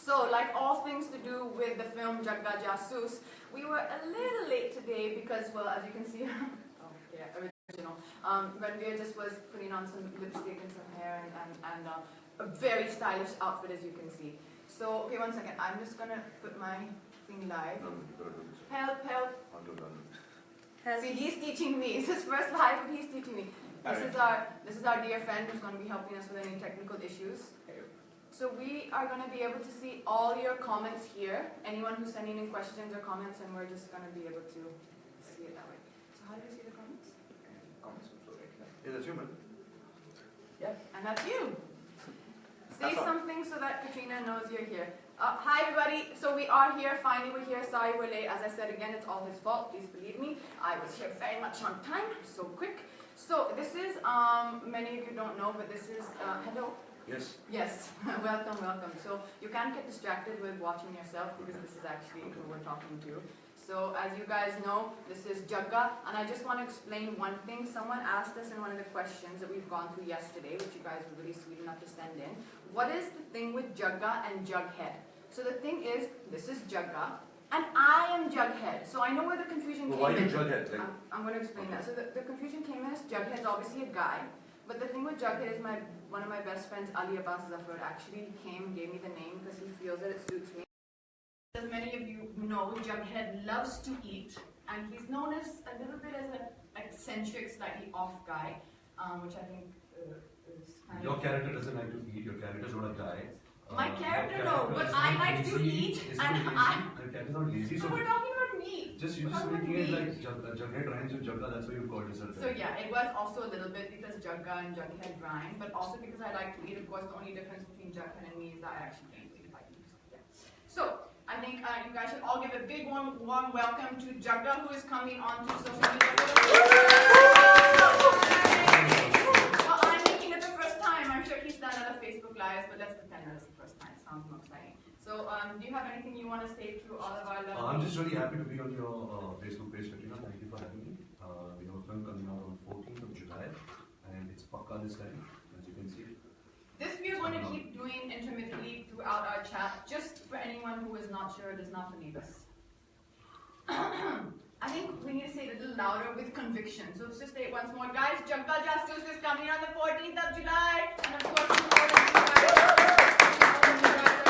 So, like all things to do with the film Jagga Jasoos, we were a little late today because, well, as you can see, oh yeah, original. Ranveer just was putting on some lipstick and some hair and a very stylish outfit, as you can see. So, okay, one second. I'm just gonna put my thing live. Help, help. See, he's teaching me. It's his first live, but he's teaching me. This is our dear friend who's going to be helping us with any technical issues. So we are going to be able to see all your comments here. Anyone who's sending in questions or comments, and we're just going to be able to see it that way. So how do you see the comments? Comments will flow right here. Yeah, that's human. Yep, and that's you. Say something so that Katrina knows you're here. Hi everybody, so we are here, finally we're here, sorry we're late. As I said again, it's all his fault, please believe me. I was here very much on time, so quick. So this is, many of you don't know, but this is, hello? Yes. Yes, welcome, welcome. So you can't get distracted with watching yourself because this is actually who we're talking to. So as you guys know, this is Jagga, and I just want to explain one thing. Someone asked us in one of the questions that we've gone through yesterday, which you guys were really sweet enough to send in. What is the thing with Jagga and Jughead? So the thing is, this is Jagga, and I am Jughead. So I know where the confusion came in. Why are you Jughead? Like, I'm going to explain that. So the confusion came in as Jughead's obviously a guy, but the thing with Jughead is one of my best friends, Ali Abbas Zafar, actually came and gave me the name because he feels that it suits me. As many of you know, Jughead loves to eat, and he's known as a little bit as an eccentric, slightly off guy, which I think is kind Your of... character doesn't like to eat, your character's not a guy. My character, no, but I like to eat, and Your character's not lazy, so so we're talking about me. you just making it like Jughead rhymes with Jagga, that's why you called yourself that. So yeah, it was also a little bit because Jagga and Jughead rhyme, but also because I like to eat. Of course, the only difference between Jughead and me is that I actually can't eat if I eat. Yeah. So I think you guys should all give a big warm welcome to Jagga, who is coming onto social media. Well, I'm making it the first time. I'm sure he's done other Facebook Lives, but let's pretend that it's the first time. It sounds more exciting. So, do you have anything you want to say to all of our lovely... I'm just really happy to be on your Facebook page, Katrina. Thank you for having me. We have a film coming out on 14th of July, and it's Pakka this time, as you can see. This we are going to keep doing intermittently throughout our chat, just for anyone who is not sure, does not believe us. I think we need to say it a little louder with conviction. So let's just say it once more. Guys, Jagga Jasoos is coming on the 14th of July. And of course, you guys are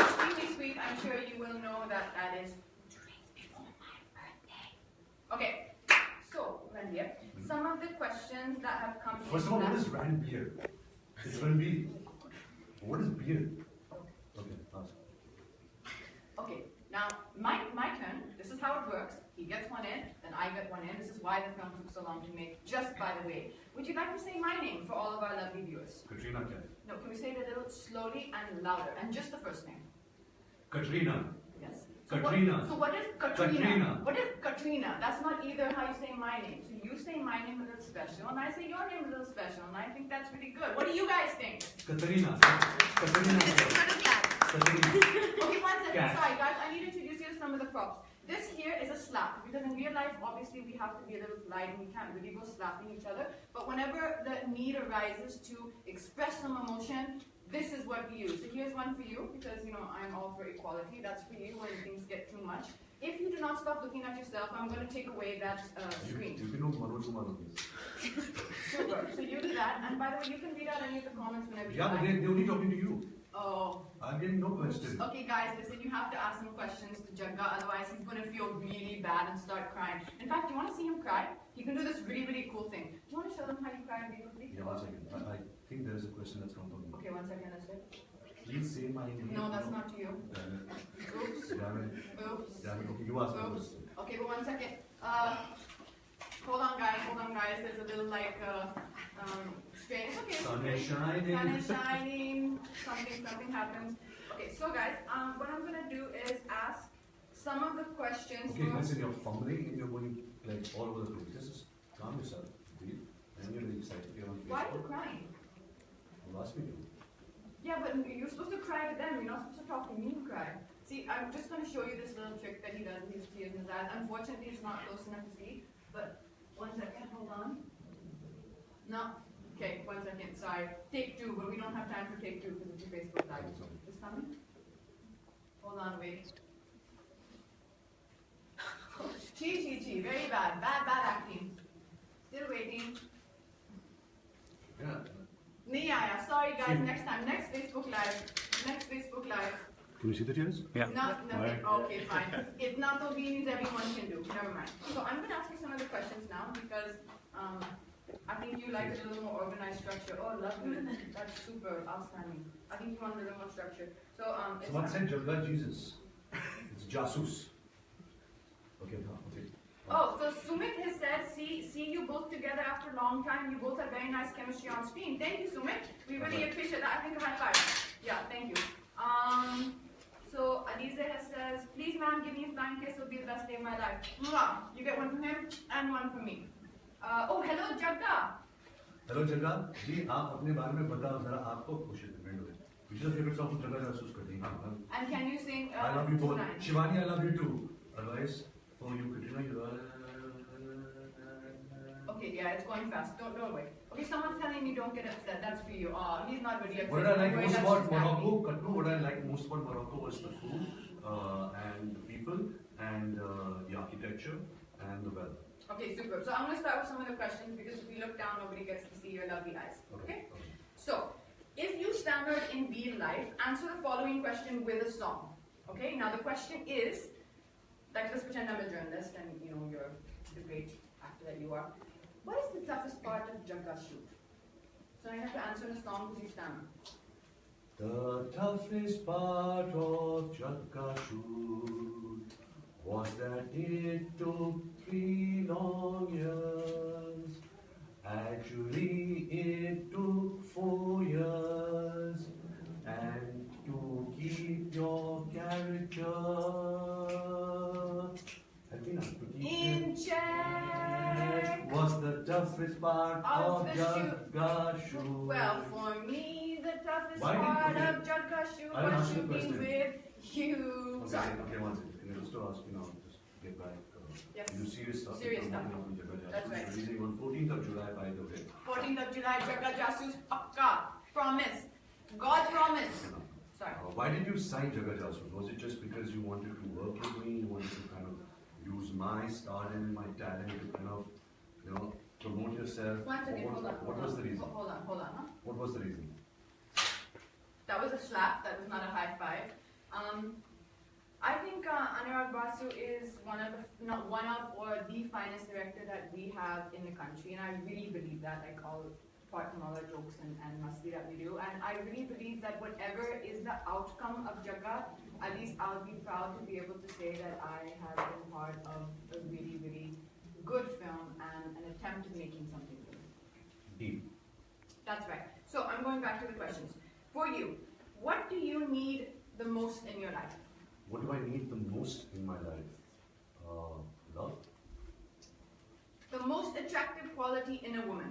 extremely sweet. I'm sure you will know that that is 2 days before my birthday. Okay, so, Ranveer, some of the questions that have come in. First of all, what is Ranveer? It's Ranveer. What is beard? Okay, ask. Okay, now my turn. This is how it works. He gets one in, then I get one in. This is why the film took so long to make, just by the way. Would you like to say my name for all of our lovely viewers? Katrina Kya? No, can we say it a little slowly and louder? And just the first name. Katrina. Yes. Katrina. So what is Katrina? Katrina. What is Katrina? That's not either how you say my name. So you say my name a little special, and I say your name a little special, and I think that's really good. What do you guys think? Katrina. Katrina. Katrina. Okay, one second. Cat. Sorry, guys. I need to introduce you to some of the props. This here is a slap, because in real life, obviously, we have to be a little polite and we can't really go slapping each other. But whenever the need arises to express some emotion, this is what we use. So here's one for you, because, you know, I'm all for equality. That's for you when things get too much. If you do not stop looking at yourself, I'm going to take away that screen. You can know Manoj Kumar on this. Super. So you do that. And by the way, you can read out any of the comments whenever you Yeah, but like. they're only talking to you. Oh. I'm getting no question. Okay, guys, listen, you have to ask some questions to Jagga, otherwise he's going to feel really bad and start crying. In fact, you want to see him cry? He can do this really, really cool thing. Do you want to show them how you cry in beautifully? Yeah, 1 second. I think there is a question that's come from me. Okay, 1 second, that's it. Please say my name. No, that's not to you. Damn it. Oops. Damn it. Oops. Damn it. Okay, you ask me. Oops. Okay, but 1 second. Hold on, guys. There's a little like strange. Okay. Sun is shining. Sun is shining. Something happens. Okay, so guys, what I'm gonna do is ask some of the questions. Okay, listen, you're fumbling and you're going like all over the place. Just calm yourself, breathe, and you're really excited. You're on Facebook. Why are you crying? Well, ask me to. Yeah, but you're supposed to cry to them. You're not supposed to talk to me and cry. See, I'm just going to show you this little trick that he does with his tears in his eyes. Unfortunately, it's not close enough to see, but 1 second, hold on. No? Okay, 1 second, sorry. Take 2, but we don't have time for take 2 because it's a Facebook Live. It's coming? Hold Hold on, wait. Chi. Very bad. Bad acting. Still waiting. Yeah. Nahi aaya. Sorry guys, next time. Next Facebook Live. Can you see the tears? Yeah. Nothing. Alright. Okay, fine. Itna to bhi means everyone can do. Never mind. So I'm going to ask you some of the questions now because I think you like a little more organized structure. Oh, lovely. That's super outstanding. I think you want a little more structure. So it's Someone said Jagga Jesus. It's Jasus. Okay. Oh, so Sumit has said, see you both together after a long time. You both have very nice chemistry on screen. Thank you, Sumit. We really appreciate that. I think a high five. Yeah, thank you. So Alize has says, please ma'am, give me a flying kiss. It'll be the best day of my life. Mwah. You get one from him and one from me. Oh, hello, Jagga. Hello Jagga. जी आप अपने बारे में बताओ जरा आपको खुशी depend हुए. Which is your favorite song from Jagga Jasus करती हैं? And can you sing I love you two both. lines? Shivani, I love you too. Otherwise, for you, Katrina, you are. Okay, yeah, it's going fast. Don't worry. Okay, someone's telling me don't get upset. That's for you. Oh, he's not really upset. What I like Don't worry, most that's about just Morocco, acting. Katru, what I like most about Morocco was the food and the people and the architecture and the weather. Okay, super. So I'm going to start with some of the questions because if we look down, nobody gets to see your lovely eyes. Okay? So, if you stammered in real life, answer the following question with a song. Okay? Now the question is, like let's pretend I'm a journalist and you know you're the great actor that you are. What is the toughest part of Jagga shoot? So I have to answer in a song because you stammer. The toughest part of Jagga shoot was that it took 3 long years. Actually, it took 4 years. And to keep your character, In check was the toughest part of of the Jagga shoot. Well, for me, the toughest Why did- part okay. of Jagga shoot I didn't was ask you the shooting question. with you. Okay, Sorry. okay, one second. Can I just ask you now, just get back. Yes. You do serious stuff. Serious You're stuff. working on Jagga Jasus. That's right. Releasing on 14th of July, by the way. 14th of July, Jagga Jasus, Pakka. Promise. God promise. Sorry. Why did you sign Jagga Jasus? Was it just because you wanted to work with me? You wanted to kind of use my stardom, my talent to kind of, you know, promote yourself? One second, What hold on. What was the reason? Hold on, huh? What was the reason? That was a slap, that was not a high five. I think Anurag Basu is one of or the finest director that we have in the country, and I really believe that, like apart from all our jokes and masti that we do, and I really believe that whatever is the outcome of Jagga, at least I'll be proud to be able to say that I have been part of a really, really good film and an attempt at making something good. Deep. That's right. So I'm going back to the questions. For you, what do you need the most in your life? What do I need the most in my life? Love. The most attractive quality in a woman.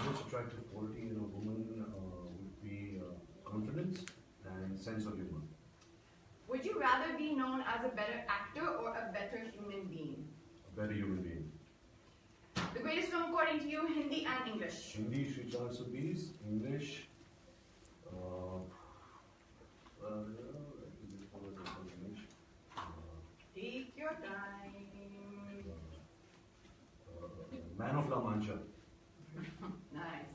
Most attractive quality in a woman would be confidence and sense of humor. Would you rather be known as a better actor or a better human being? A better human being. The greatest film according to you, Hindi and English. Hindi, Sri Char Subis. English. Take your time. Man of La Mancha. Nice.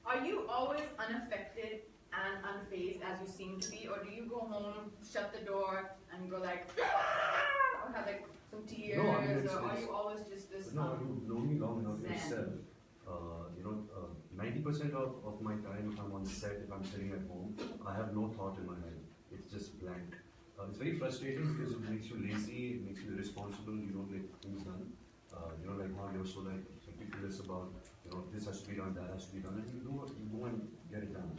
Are you always unaffected and unfazed as you seem to be, or do you go home, shut the door, and go like, or have like some tears, No, I mean, or are you always just this? No, you've known me long enough Zen. yourself. 90% of my time, if I'm on set, if I'm sitting at home, I have no thought in my head. It's just blank. It's very frustrating because it makes you lazy, it makes you irresponsible, you don't get things done. Like how you're so like ridiculous about, this has to be done, that has to be done, and you go and get it done.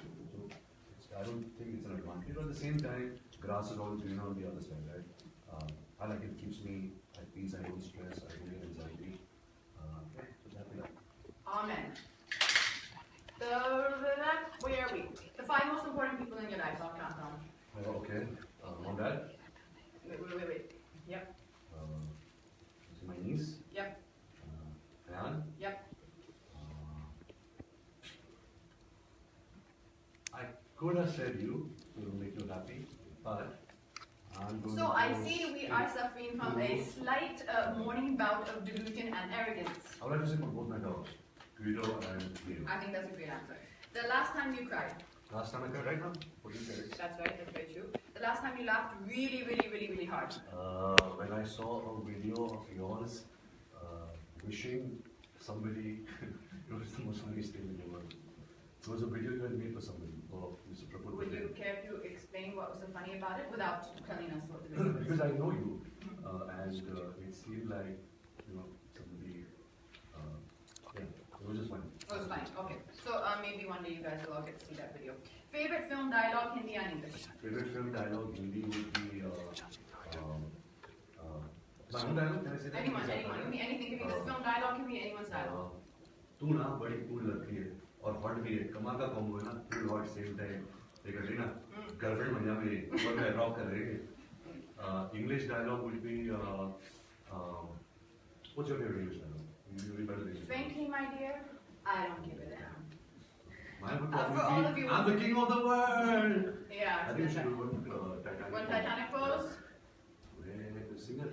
So I don't think it's an advantage. But at the same time, grass is always greener on the other side, right? I like it keeps me at peace, I don't stress, I don't get anxiety. So happy. Amen. Where are we? The 5 most important people in your life. I'll count down. Okay. On that, Wait. Yep. this is my niece. Yep. Ayan. Yep. I could have said you to make you happy, but I'm going So to I go see we straight are suffering from a to- slight morning bout of delusion and arrogance. I would like to say for both my dogs, Guido and Leo. I think that's a great answer. The last time you cried. Last time I cried, right now? What do you say? That's right, that's very true. The last time you laughed really, really, really, really hard. When I saw a video of yours wishing somebody, it was the most funniest thing in the world. It was a video you had made for somebody, or Mr. Prabhu. Would you care to explain what was so funny about it without telling us what the video was? Because I know you, and it seemed like, you know, somebody, yeah, it was just funny. Oh, it's funny. Okay. So maybe one day you guys will all get to see that video. Favorite film dialogue, Hindi and English? Favorite film dialogue, Hindi would be, my own dialogue, can I say that? Anyone, give me anything. Give me this film dialogue, give me anyone's dialogue. तू ना बड़ी cool लगती है और hot भी है कमाल का कॉम्बो है ना कूल हॉट सेम टाइम ये कटरीना गर्लफ्रेंड बन जा मेरी और मैं रॉक कर रही है English dialogue would be what's your favourite English dialogue you remember this Frankly, my dear, I don't give a damn. My would For probably all of be you- I'm the king of the world. Yeah. I think we should do one Titanic. One Titanic pose. Sing the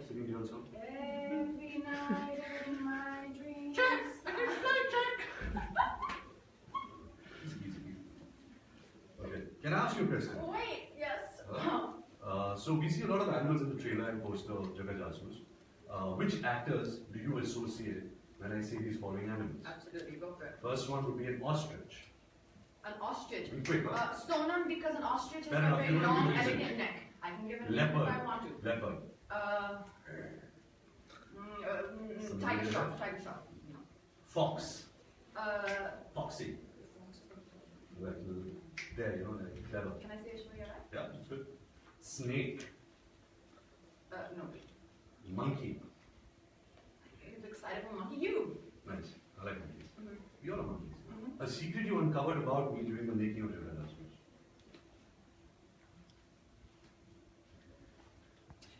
song. Every night in my dreams. I can fly, Jack. Easy. Okay. Can I ask you a question? Wait, yes. So we see a lot of animals in the trailer and poster of Jaga Jasoos. Which actors do you associate when I say these following animals? Absolutely, go for it. First one would be an ostrich. An ostrich. Be quick, huh? Sonam, because an ostrich has Fair a enough, very you don't long, give a reason. elegant neck. I can give it a name Leopard. if I want to. Leopard. Tiger Shroff. No. Fox. Can Foxy. Like, there, you know, like clever. I say it for you, right? Yeah, that's good. Snake. No. Monkey. It's excitable monkey. You. Nice. I like monkeys. Mhm. You're a monkey. Mhm. A secret you uncovered about me during the making of Jaga Jasoos.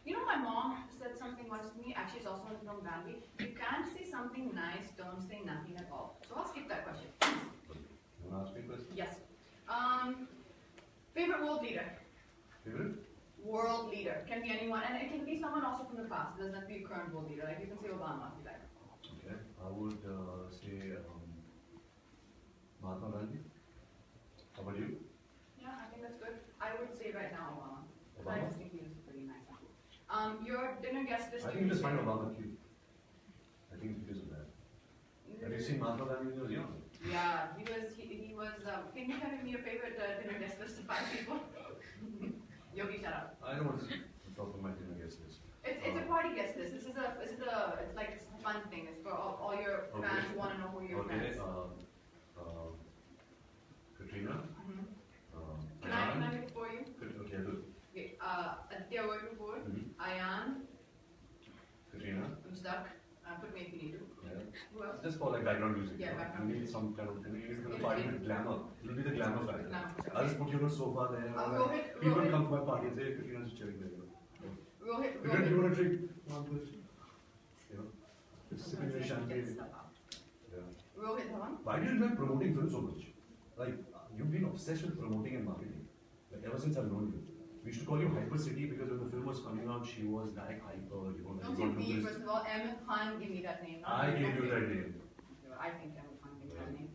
You know, my mom said something once to me. Actually, it's also in the film Bambi. You can't say something nice. Don't say nothing at all. So I'll skip that question. You want to ask me a question? Yes. Favorite world leader. Favorite? World leader can be anyone, and it can be someone also from the past. It doesn't have to be a current world leader. Like you can say Obama if you like. Okay. I would say Mahatma Gandhi. How about you? Yeah, I think that's good. I would say right now Obama. But I Obama? just think he was pretty nice. Your dinner guest list. I think you just find Obama cute. I think it's because of that. Have you seen Mahatma Gandhi when he was young? Yeah, he was. Can you tell me your favorite dinner guest list of 5 people? Yogi, shut up. I don't want to talk about my dinner guest list. It's a party guest list. It's like it's a fun thing. It's for all your Okay. fans who want to know who your Okay. fans. Katrina. Mhm. Can Ayan. I make it for you? Okay, good. Okay. Aditya Roy Kapoor, Mhm. Ayan. Katrina. I'm stuck. Put me if you need to. Yeah. Who else? Just for like background music. Yeah, you know? background You need some kind of, you need to party with glamour. It'll be the glamour factor. Glamour. I'll just put you on a sofa there. Rohit, People Rohit. come to my party and say, Katrina's just chilling there. You know. Rohit. Katrina, do you want a drink? No, I'm good. You know, just sipping your champagne. Yeah. Rohit Dhawan. Why do you like promoting film so much? Like, you've been obsessed with promoting and marketing. Like, ever since I've known you. We used to call you Hyper City because when the film was coming out, she was like hyper, you know, like, Don't you say got me, to this. first of all. Ahmed Khan gave me that name. not I you. gave you that name. I think Ahmed Khan gave me that name.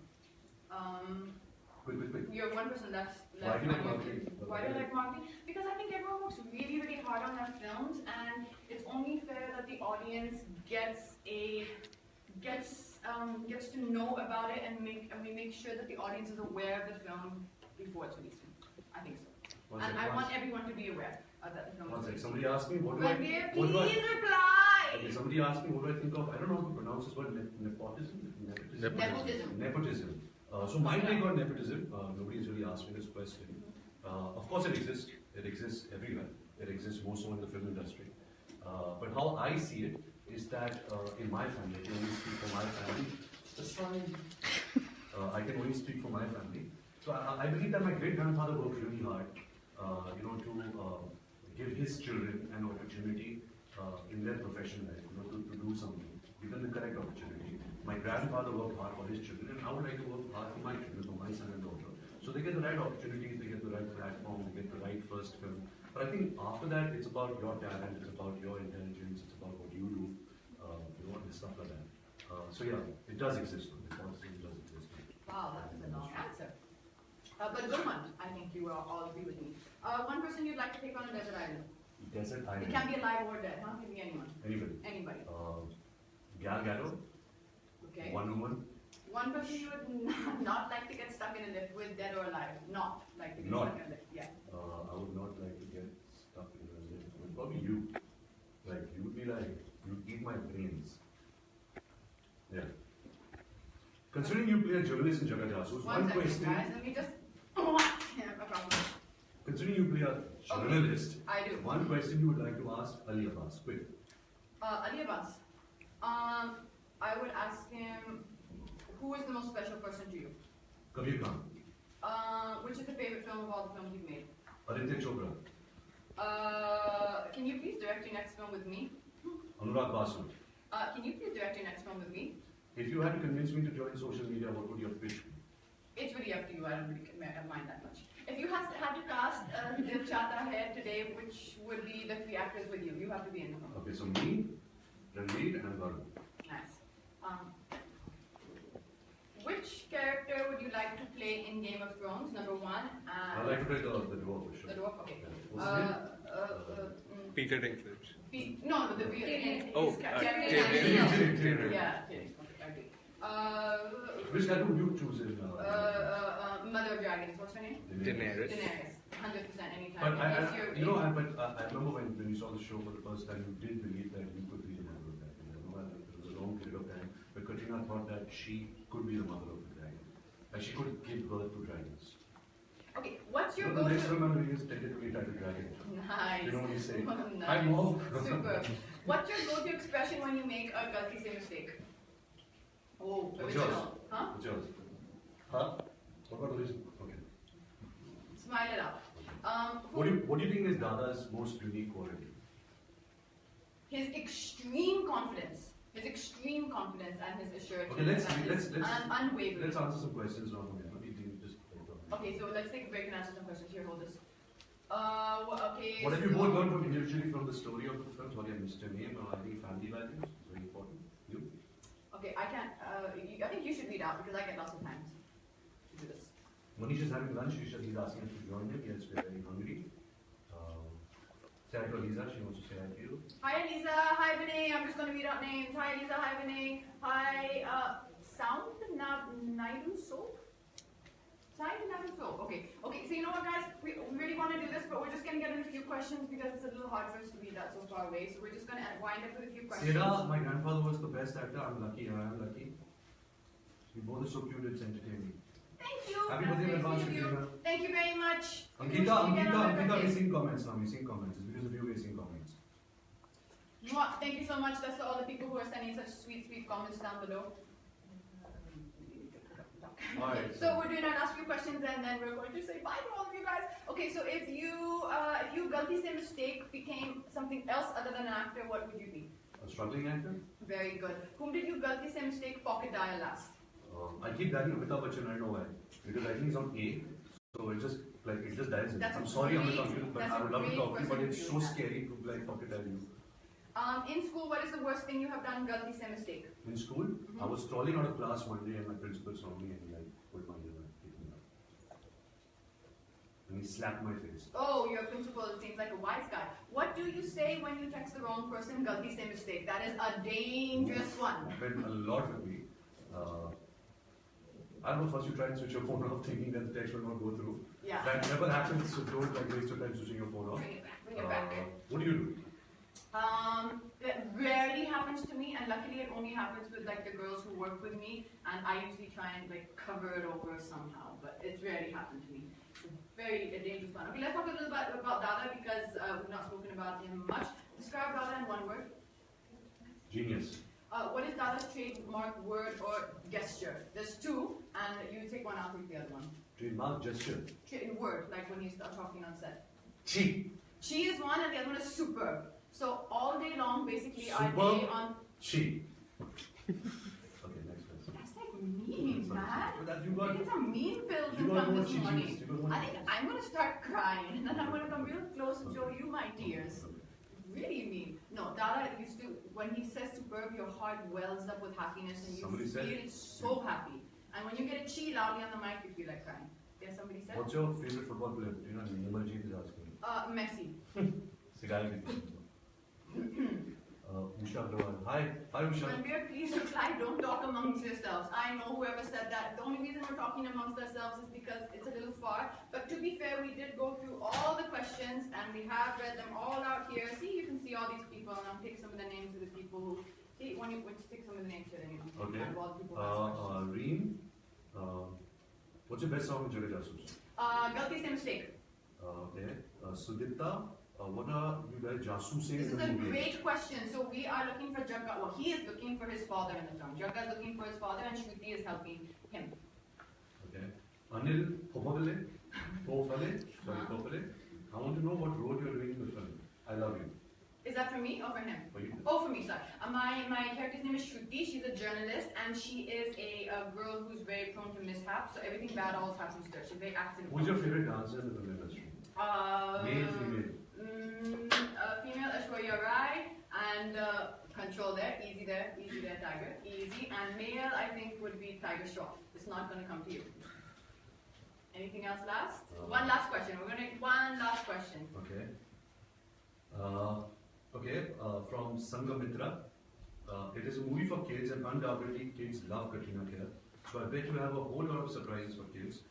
Quick. You have one person left. Why do you like on your marketing? team. Why do I like marketing? Because I think everyone works really, really hard on their films, and it's only fair that the audience gets to know about it, and we make sure that the audience is aware of the film before it's released. I think so. One And second, I want everyone to be aware that the film One is second. released. Somebody asked me, what do I... Ranveer, what do I- please reply! Okay, somebody asked me, what do I think of... I don't know how to pronounce this word, nepotism? Nepotism. So my take on nepotism, nobody's really asked me this question. Of course it exists. It exists everywhere. It exists more so in the film industry. But how I see it is that in my family, I can only speak for my family. I can only speak for my family. So I believe that my great-grandfather worked really hard, to give his children an opportunity in their profession life, to do something, given the correct opportunity. My grandfather worked hard for his children, and I would like to work hard for my children, for my son and daughter. So they get the right opportunities, they get the right platform, they get the right first film, But I think after that, it's about your talent, it's about your intelligence, it's about what you do, and stuff like that. So yeah, it does exist. It does exist. Wow, that was a long answer. But a good one. I think you all agree with me. One person you'd like to take on a desert island. Desert It island. can be alive or dead, huh? It can be anyone. Anybody. Anybody. Gal Gadot. Okay. One woman. One person you would not like to get stuck in a lift with, dead or alive. Not like to get Not. stuck in a lift. Yeah. I would not like to get stuck in a lift. Probably you. Like, you would be like, you'd eat my brains. Yeah. Considering you play a journalist in Jagga Jasoos, one second, question. guys. Let me just. Yeah, no problem. Considering you play a journalist, I do. one question you would like to ask Ali Abbas. Quick. Ali Abbas. I would ask him, who is the most special person to you? Kabir Khan. Which is the favorite film of all the films you've made? Aditya Chopra. Can you please direct your next film with me? Anurag Basu. Can you please direct your next film with me? If you had to convince me to join social media, what would your pitch be? It's really up to you. I don't really mind that much. If you had to cast Dil Chahta Hai today, which would be the 3 actors with you? You have to be in the film. Okay, so me, Ranveer, and Varun. Nice. Which character would you like to play in Game of Thrones? Number 1. I'd like to play the dwarf for sure. The dwarf. Okay. What's his name? Peter Dinklage. No, the Oh, Tyrion. Tyrion. Yeah, Tyrion. Okay, I agree. Which character would you choose in? Mother of Dragons. What's her name? Daenerys. Daenerys. 100% anytime. But I Yes, remember when you saw the show for the first time, you did believe that you could be the mother of the dragon. I know that it was a long period of time, but Katrina thought that she could be the mother of the dragon. That she could give birth to dragons. Okay, what's your So the next go-to? film I'm doing is technically titled Dragon. Nice. You know what you say? Nice. Hi, Mom. Super. What's your go-to expression when you make a galti se mistake? Oh, What's yours? original. Huh? What's yours? Huh? What about original? Okay. Smile it out. What do you think is Dada's most unique quality? His extreme confidence. His extreme confidence and his assurance. Okay, let's unwavering. let's answer some questions now from here. Just Okay, so let's take a break and answer some questions. Here, hold this. Okay. What have you both learned from individually from the story of the film? Sorry, I missed your name. I think family values, very important. You? Okay, I can't. I think you should read out because I get lots of times to do this. Manish is having lunch. He's asking us to join him. Yes, we're very hungry. Say hi to Aliza. She wants to say hi to you. Hi, Elisa. Hi, Vinay. I'm just going to read out names. Hi, Elisa. Hi, Vinay. Hi, Sound Naidu Soap? Sound Naidu Soap. Okay. Okay, so you know what, guys? We really want to do this, but we're just going to get in a few questions because it's a little hard for us to read that so far away. So we're just going to wind up with a few questions. Seda, my grandfather was the best actor. I'm lucky. I am lucky. You both are so cute. It's entertaining. Thank you. Happy That's birthday in very advance, sweet of you. Katrina. Thank you very much. Ankita, We we're seeing comments now. We're seeing comments. It's because of you we're seeing comments. Mwah. Thank you so much. That's to all the people who are sending such sweet, sweet comments down below. Alright. So we're doing our last few questions and then we're going to say bye to all of you guys. Okay, so if you galti se mistake became something else other than an actor, what would you be? A struggling actor? Very good. Whom did you galti se mistake pocket dial last? I keep dialing Amitabh Bachchan, I know why. Because I think he's on A, so it just dials in. That's I'm a sorry great- Amitabh, but that's I a would love to great talk to you, but person it's to so do that. scary to pocket dial you. In school, what is the worst thing you have done galti se mistake? In school, I was crawling out of class one day and my principal saw me and he put my ear and picked me up. And he slapped my face. Oh, your principal seems like a wise guy. What do you say when you text the wrong person? Galti se mistake. That is a dangerous one. Happened a lot with me. I don't know, first you try and switch your phone off thinking that the text will not go through. Yeah. That never happens, so don't waste your time switching your phone off. Bring it back. Bring it back. What do you do? That rarely happens to me, and luckily it only happens with like the girls who work with me, and I usually try and like cover it over somehow, but it's rarely happened to me. It's a dangerous one. Okay, let's talk a little bit about Dada because we've not spoken about him much. Describe Dada in one word. Genius. What is Dada's trademark word or gesture? There's two, and you take one, I'll take the other one. Trademark gesture. Word, like when you start talking on set. Chi. Chi is one, and the other one is superb. So all day long, basically, I Superb. day on. Chi. Okay, next question. That's like mean. mad? But that you You got, get some mean pills you and got come more this cheese. morning. You got more I think I'm gonna start crying and then I'm gonna come real close and show you my tears. Really mean. No, Dada used to, when he says superb, your heart wells up with happiness and you Somebody said- feel so happy. And when you get a chi loudly on the mic, you feel like crying. Yes, somebody said? What's your favorite football player? You know, Nimaljeet is asking. Messi. Sigal Usha Agrawal. Hi Usha. Ranveer, please reply, don't talk amongst yourselves. I know whoever said that. The only reason we're talking amongst ourselves is because it's a little far. But to be fair, we did go through all the questions and we have read them all out here. See, you can see all these people and I'll take some of the names of the people who, see, when you stick some of the names here, then you can Okay. have all the people ask questions. Reem. What's your best song in Jagga Jasoos? Galti se mistake. Okay. Sudipta. What are you guys jasoosing This in is the a movie? great question. So we are looking for Jagga. Well, he is looking for his father in the film. Jagga is looking for his father, and Shruti is helping him. Okay. Anil Popale. Sorry, Popale. I want to know what role you're doing in the film. I love you. Is that for me or for him? For you. Oh, for me, sorry. My character's name is Shruti. She's a journalist, and she is a girl who's very prone to mishaps. So everything bad always happens to her. She's very accident. Who's your favorite dancer in the film industry? Male, female. Female Aishwarya Rai and Control there, easy there, Tiger, easy. And male, I think, would be Tiger Shroff. It's not going to come to you. Anything else last? One last question. We're going to one last question. Okay. From Sangamitra. It is a movie for kids, and undoubtedly kids love Katrina Kaif. So I bet you have a whole lot of surprises for kids.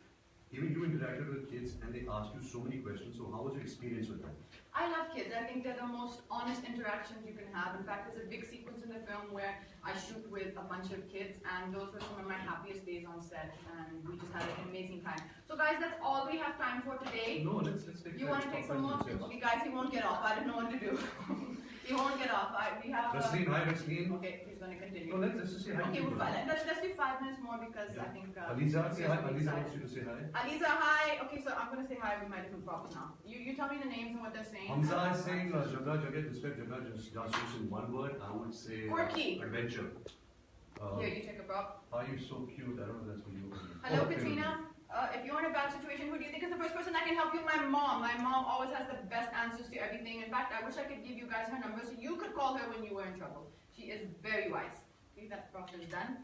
Even you interacted with kids and they asked you so many questions. So how was your experience with them? I love kids. I think they're the most honest interactions you can have. In fact, there's a big sequence in the film where I shoot with a bunch of kids, and those were some of my happiest days on set, and we just had an amazing time. So guys, that's all we have time for today. No, let's take. You want to take some more? Yes. Okay, guys, he won't get off. I don't know what to do. He won't get off. We have. Rasleen, hi Rasleen. Okay, he's going to continue. No, let's just say hi. Okay, to we're people. fine. Let's do 5 minutes more because I think. Aliza, say hi. Susan Aliza decided. wants you to say hi. Aliza, hi. Okay, so I'm going to say hi with my different props now. You tell me the names and what they're saying. Hamza is saying Jagga Jagat, describe Jagga Jasoos in one word. I would say Quirky. adventure. Here, you take a prop. Are you so cute? I don't know if that's for you. Hello, Katrina. If you're in a bad situation, who do you think is the first person that can help you? My mom. My mom always has the best answers to everything. In fact, I wish I could give you guys her number so you could call her when you were in trouble. She is very wise. I think that prop is done.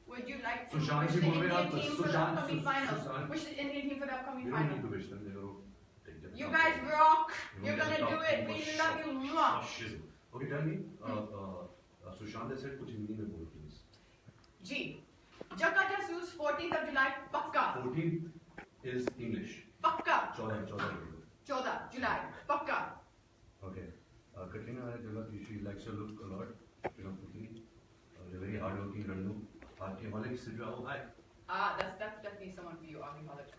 Would you like to Sushant wish ji the बोल रहे हैं Indian आप team for the Sushant upcoming final? Sushant Wish the Indian team for the upcoming You don't final. need to wish them. They're going to take them. You guys rock. You You're don't gonna get do top it. We for love sure. you. Mwah. Fascism. Okay, tell me. Sushant has said कुछ हिंदी में बोल please. G. Jagga Jasoos 14th of July. Pakka. 14th is English. Pakka. 14. 14 July. Pakka. Okay. Katrina, she likes your look a lot. You know, quickly. You're very hardworking, Randu. Alcoholic, Sidra, oh hi. That's definitely someone for you, alcoholic.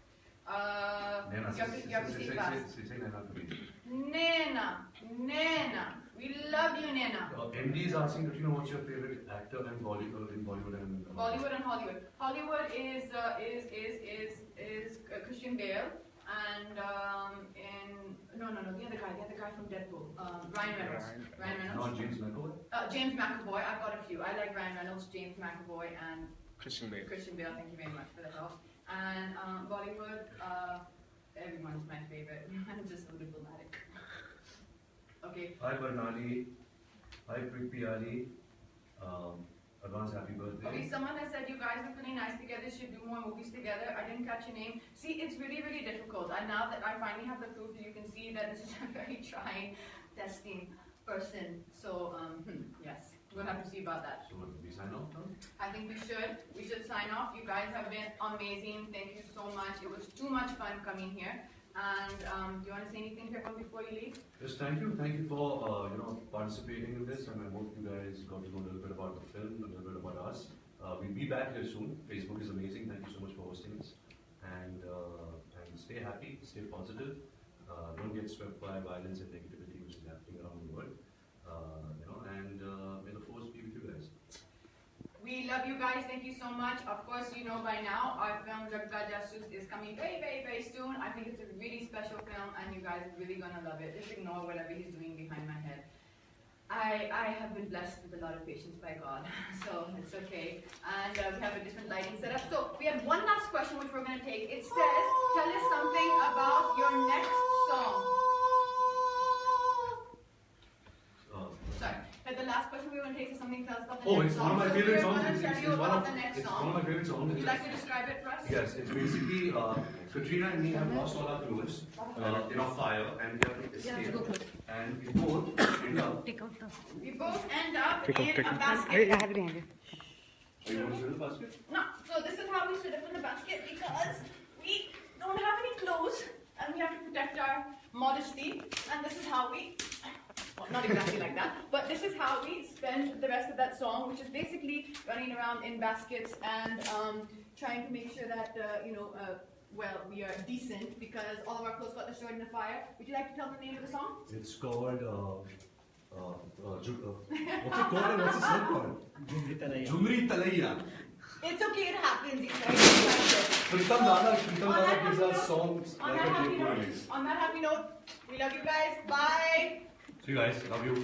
Nena, You have to say fast. say Nena to me. Nena. We love you, Nena. MD is asking, Katrina, what's your favorite actor in Bollywood and Bollywood and Hollywood. Hollywood is Christian Bale and the other guy from Deadpool, Ryan Reynolds. Ryan Reynolds. Not James McAvoy? James McAvoy. I've got a few. I like Ryan Reynolds, James McAvoy, and Christian Bale. Christian Bale. Thank you very much for the help. And Bollywood, everyone's my favorite. I'm just so diplomatic. Okay. Hi Bernali. Hi Prithvi Ali. Advance happy birthday. Okay, someone has said you guys look really nice together, should do more movies together. I didn't catch your name. See, it's really, really difficult. And now that I finally have the proof, you can see that this is a very trying, testing person. So, yes, we'll have to see about that. So we sign off now? I think we should. We should sign off. You guys have been amazing. Thank you so much. It was too much fun coming here. And do you want to say anything, Pepper, before you leave? Yes, thank you. Thank you for participating in this, and I hope you guys got to know a little bit about the film, a little bit about us. We'll be back here soon. Facebook is amazing. Thank you so much for hosting us. And stay happy, stay positive. Don't get swept by violence and negativity which is happening around the world. And may the force be with you guys. We love you guys. Thank you so much. Of course, you know by now our film Jagga Jasoos is coming very, very, very soon. I think it's a really special film, and you guys are really gonna love it. Just ignore whatever he's doing behind my head. I have been blessed with a lot of patience by God, so it's okay. And we have a different lighting setup. So we have one last question which we're going to take. It says, tell us something about your next song. Sorry, but the last question we were going to take is something else about the Oh, next it's song. one of my So favorite we're songs. going to tell you It's one about of the next it's song. one of my favorite songs. Would you like to describe it for us? Yes, it's basically Katrina and me have lost all our clothes in a fire, and we have to escape. And we both end up. We both end up Take out, in take a out. basket. I have it in here. Are you going to sit in the basket? No, so this is how we stood up in the basket because we don't have any clothes and we have to protect our modesty. And this is how we, well, not exactly like that, but this is how we spend the rest of that song, which is basically running around in baskets and trying to make sure that, well, we are decent because all of our clothes got destroyed in the fire. Would you like to tell the name of the song? It's called. What's it called and what's the song called? Jumri Talaiya. It's okay, it happens. Pritam Dada gives us songs On like that a happy playful note, release. on that happy note, we love you guys. Bye. See you guys, love you.